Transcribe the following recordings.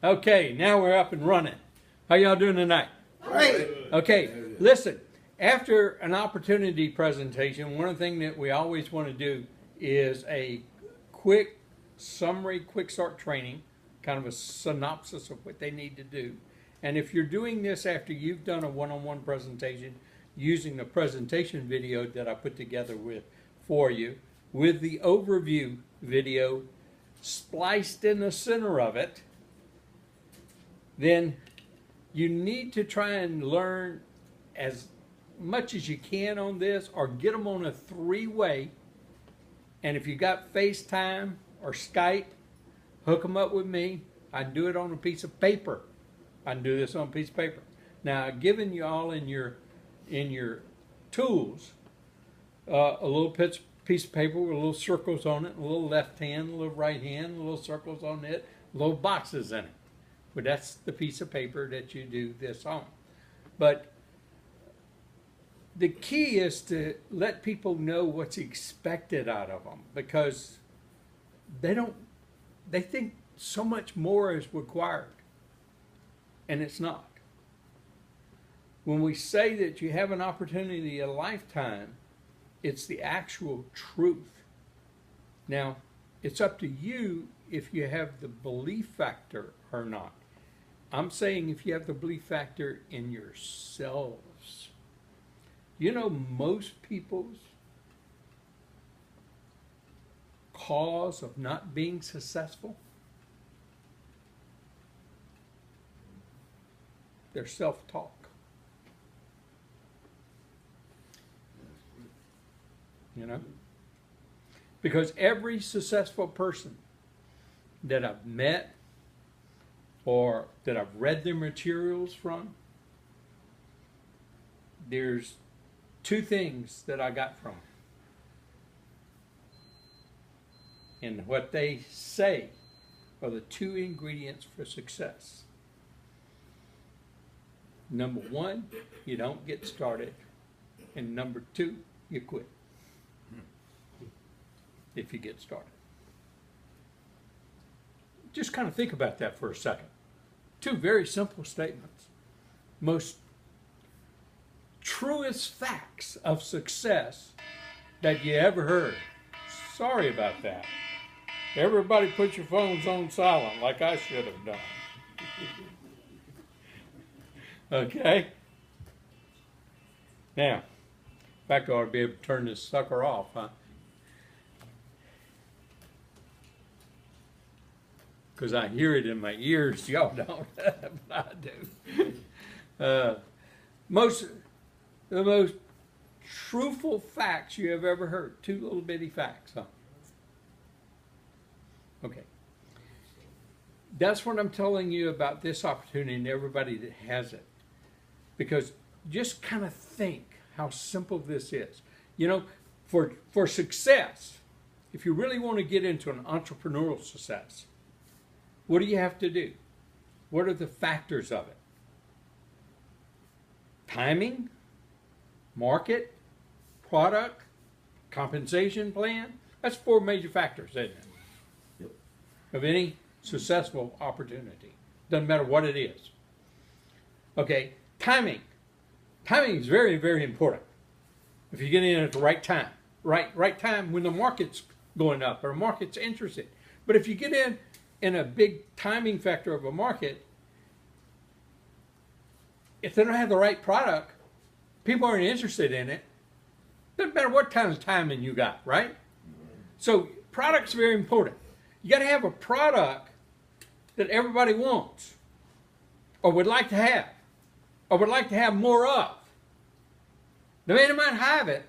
Okay, now we're up and running. How y'all doing tonight? Great. Okay, listen. After an opportunity presentation, one of the things that we always want to do is a quick summary, quick start training, kind of a synopsis of what they need to do. And if you're doing this after you've done a one-on-one presentation using the presentation video that I put together for you, with the overview video spliced in the center of it, then you need to try and learn as much as you can on this, or get them on a three-way. And if you got FaceTime or Skype, hook them up with me. I do it on a piece of paper. I can do this on a piece of paper. Now, I've given you all in your tools a little piece of paper with little circles on it, a little left hand, a little right hand, little circles on it, little boxes in it. But that's the piece of paper that you do this on. But the key is to let people know what's expected out of them, because they think so much more is required, and it's not. When we say that you have an opportunity a lifetime, it's the actual truth. Now, it's up to you if you have the belief factor or not. I'm saying if you have the belief factor in yourselves. You know, most people's cause of not being successful, their self-talk. You know? Because every successful person that I've met or that I've read their materials from, there's two things that I got from them. And what they say are the two ingredients for success. Number one, you don't get started. And number two, you quit. If you get started. Just kind of think about that for a second. Two very simple statements. Most truest facts of success that you ever heard. Sorry about that. Everybody put your phones on silent like I should have done. Okay? Now, in fact, I ought to be able to turn this sucker off, huh? Because I hear it in my ears. Y'all don't, but I do. The most truthful facts you have ever heard. Two little bitty facts, huh? Okay. That's what I'm telling you about this opportunity and everybody that has it. Because just kind of think how simple this is. You know, for success, if you really want to get into an entrepreneurial success, what do you have to do? What are the factors of it? Timing, market, product, compensation plan. That's four major factors, isn't it? Yep. Of any successful opportunity. Doesn't matter what it is. Okay, timing. Timing is very, very important. If you get in at the right time. Right time when the market's going up or the market's interested. But if you get in a big timing factor of a market, if they don't have the right product, people aren't interested in it. Doesn't matter what kind of timing you got, right? So product's very important. You got to have a product that everybody wants or would like to have or would like to have more of. They might have it,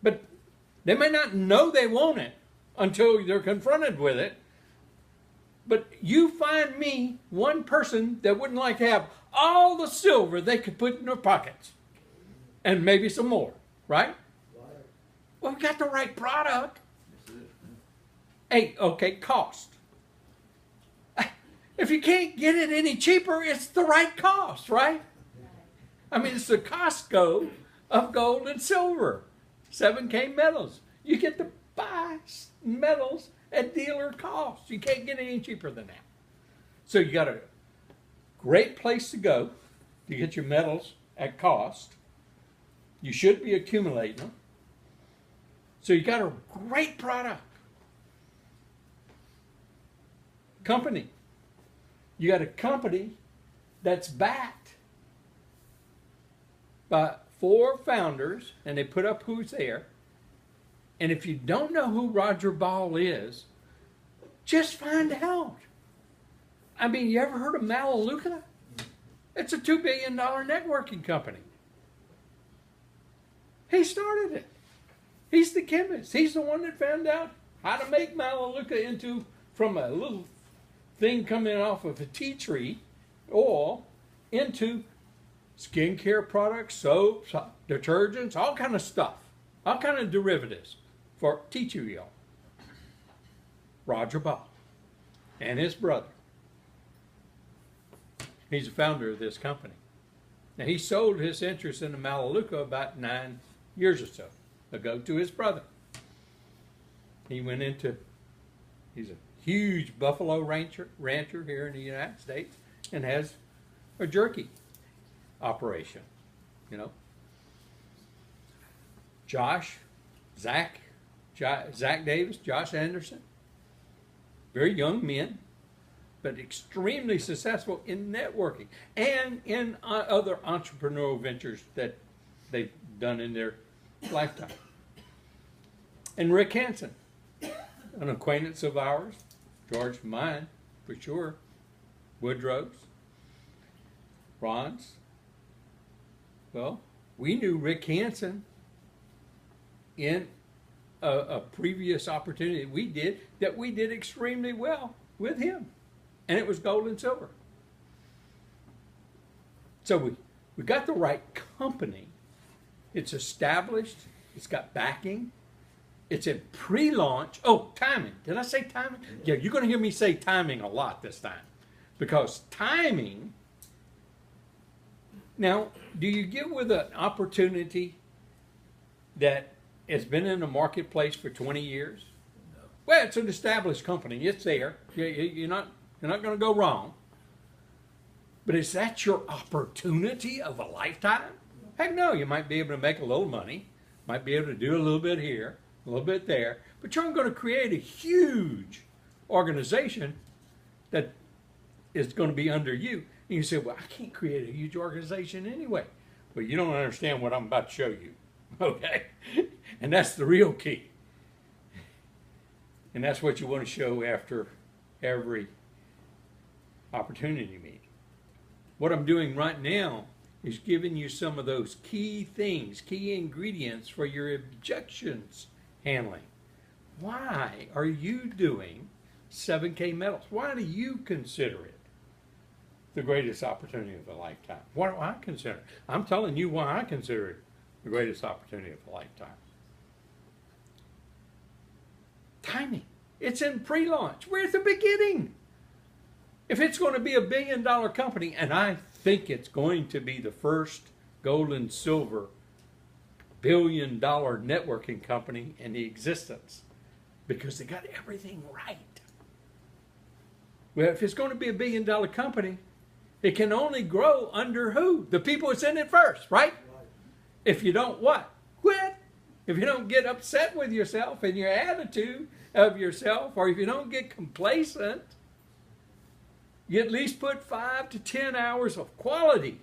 but they may not know they want it until they're confronted with it. But you find me one person that wouldn't like to have all the silver they could put in their pockets. And maybe some more, right? Well, we got the right product. Hey, okay, cost. If you can't get it any cheaper, it's the right cost, right? I mean, it's the Costco of gold and silver. 7K metals. You get to buy metals at dealer cost. You can't get any cheaper than that. So you got to Great place to go to get your metals at cost. You should be accumulating them. So you got a great product. Company. You got a company that's backed by 4 founders, and they put up who's there. And if you don't know who Roger Ball is, just find out. I mean, you ever heard of Melaleuca? It's a $2 billion networking company. He started it. He's the chemist. He's the one that found out how to make Melaleuca into, from a little thing coming off of a tea tree, oil, into skincare products, soaps, detergents, all kind of stuff, all kind of derivatives for tea tree oil. Roger Ball and his brother. He's the founder of this company. Now, he sold his interest in the Melaleuca about 9 years or so ago to his brother. He went into, he's a huge buffalo rancher here in the United States, and has a jerky operation, you know. Zach Davis, Josh Anderson, very young men, but extremely successful in networking and in other entrepreneurial ventures that they've done in their lifetime. And Rick Hansen, an acquaintance of ours, George, mine, for sure, Woodrow's, Ron's. Well, we knew Rick Hansen in a previous opportunity we did extremely well with him. And it was gold and silver. So we got the right company. It's established. It's got backing. It's in pre-launch. Oh, timing. Did I say timing? Yeah, you're going to hear me say timing a lot this time. Because timing, now, do you get with an opportunity that has been in the marketplace for 20 years? No. Well, it's an established company. It's there. You're not going to go wrong. But is that your opportunity of a lifetime? Heck no, you might be able to make a little money. Might be able to do a little bit here, a little bit there. But you're going to create a huge organization that is going to be under you. And you say, well, I can't create a huge organization anyway. Well, you don't understand what I'm about to show you. Okay? And that's the real key. And that's what you want to show after every opportunity meeting. What I'm doing right now is giving you some of those key things, key ingredients for your objections handling. Why are you doing 7K metals? Why do you consider it the greatest opportunity of a lifetime? Why do I consider it? I'm telling you why I consider it the greatest opportunity of a lifetime. Timing. It's in pre-launch. We're at the beginning. If it's going to be a $1 billion company, and I think it's going to be the first gold and silver $1 billion networking company in the existence, because they got everything right. Well, if it's going to be a $1 billion company, it can only grow under who? The people that's in it first, right? If you don't what? Quit. If you don't get upset with yourself and your attitude of yourself, or if you don't get complacent, you at least put 5 to 10 hours of quality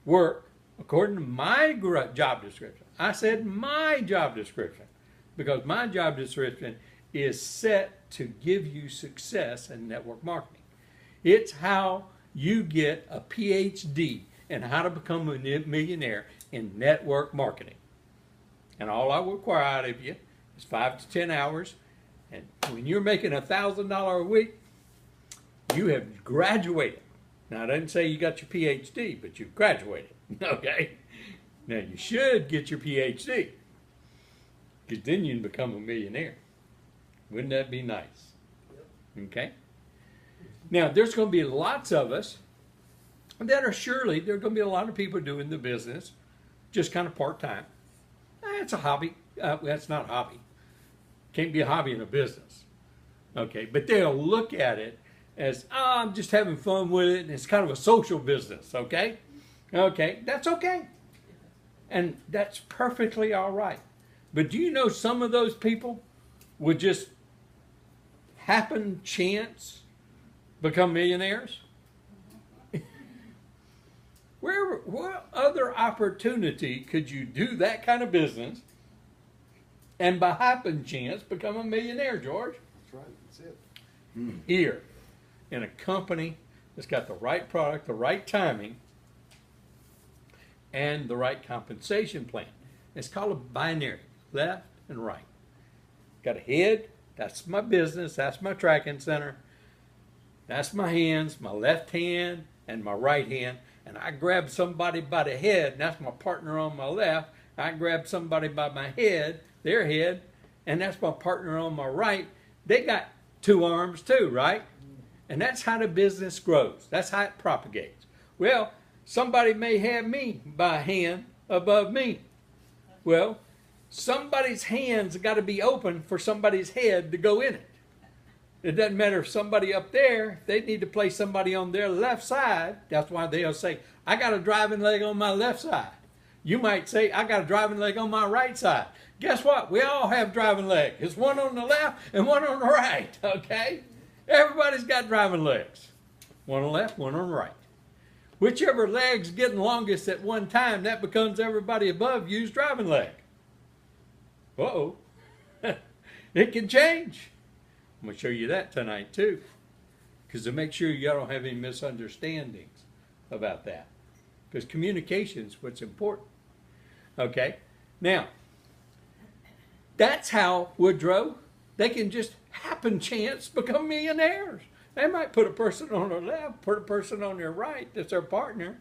work according to my job description. I said my job description because my job description is set to give you success in network marketing. It's how you get a PhD in how to become a millionaire in network marketing. And all I require out of you is 5 to 10 hours. And when you're making $1,000 a week, you have graduated. Now, I didn't say you got your PhD, but you've graduated. Okay? Now, you should get your PhD, because then you can become a millionaire. Wouldn't that be nice? Okay? Now, there's going to be lots of us that are surely, there are going to be a lot of people doing the business just kind of part-time. It's a hobby. That's not a hobby. Can't be a hobby in a business. Okay? But they'll look at it as, oh, I'm just having fun with it, and it's kind of a social business, okay? Okay, that's okay. And that's perfectly all right. But do you know some of those people would just happen chance become millionaires? What other opportunity could you do that kind of business and by happen chance become a millionaire, George? That's right. That's it. Here, in a company that's got the right product, the right timing, and the right compensation plan. It's called a binary, left and right. Got a head, that's my business, that's my tracking center. That's my hands, my left hand and my right hand. And I grab somebody by the head, and that's my partner on my left. I grab somebody by my head, their head, and that's my partner on my right. They got two arms too, right? And that's how the business grows. That's how it propagates. Well, somebody may have me by a hand above me. Well, somebody's hands got to be open for somebody's head to go in it. It doesn't matter if somebody up there, if they need to place somebody on their left side, that's why they'll say, I got a driving leg on my left side. You might say, I got a driving leg on my right side. Guess what? We all have driving legs. It's one on the left and one on the right, okay? Everybody's got driving legs. One on the left, one on the right. Whichever leg's getting longest at one time, that becomes everybody above you's driving leg. Uh-oh. It can change. I'm going to show you that tonight too, because to make sure you don't have any misunderstandings about that, because communication is what's important. Okay, now that's how Woodrow, they can just happen chance become millionaires. They might put a person on their left, put a person on their right that's their partner.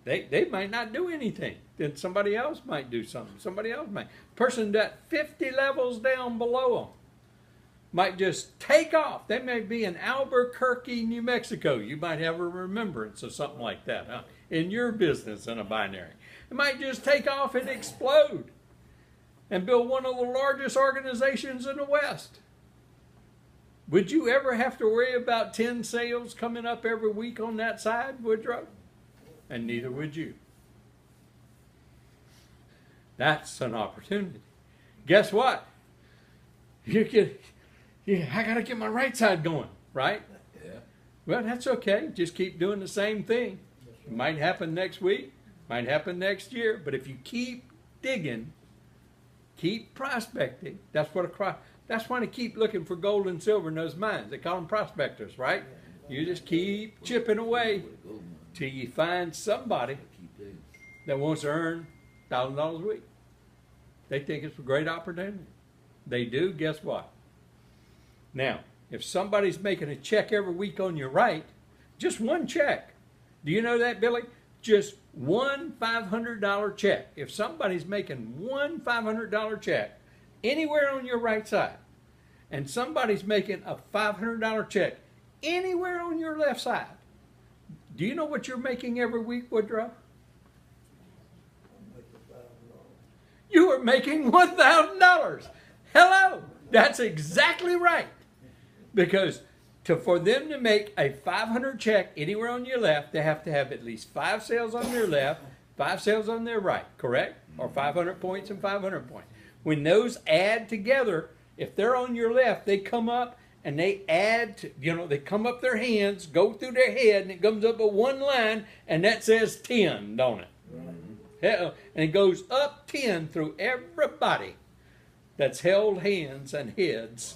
They might not do anything. Then somebody else might do something. Somebody else might. Person that 50 levels down below them might just take off. They may be in Albuquerque, New Mexico. You might have a remembrance of something like that, huh? In your business in a binary. It might just take off and explode and build one of the largest organizations in the West. Would you ever have to worry about 10 sales coming up every week on that side, Woodrow? And neither would you. That's an opportunity. Guess what? I got to get my right side going, right? Yeah. Well, that's okay. Just keep doing the same thing. It might happen next week, might happen next year, but if you keep digging, keep prospecting, that's why they keep looking for gold and silver in those mines. They call them prospectors, right? You just keep chipping away till you find somebody that wants to earn $1,000 a week. They think it's a great opportunity. They do, guess what? Now, if somebody's making a check every week on your right, just one check. Do you know that, Billy? Just one $500 check. If somebody's making one $500 check anywhere on your right side, and somebody's making a $500 check anywhere on your left side, do you know what you're making every week, Woodrow? You are making $1,000. Hello, that's exactly right. Because for them to make a $500 check anywhere on your left, they have to have at least 5 sales on their left, 5 sales on their right, correct? Or 500 points and 500 points. When those add together, if they're on your left, they come up and they add, they come up their hands, go through their head, and it comes up at one line, and that says 10, don't it? And it goes up 10 through everybody that's held hands and heads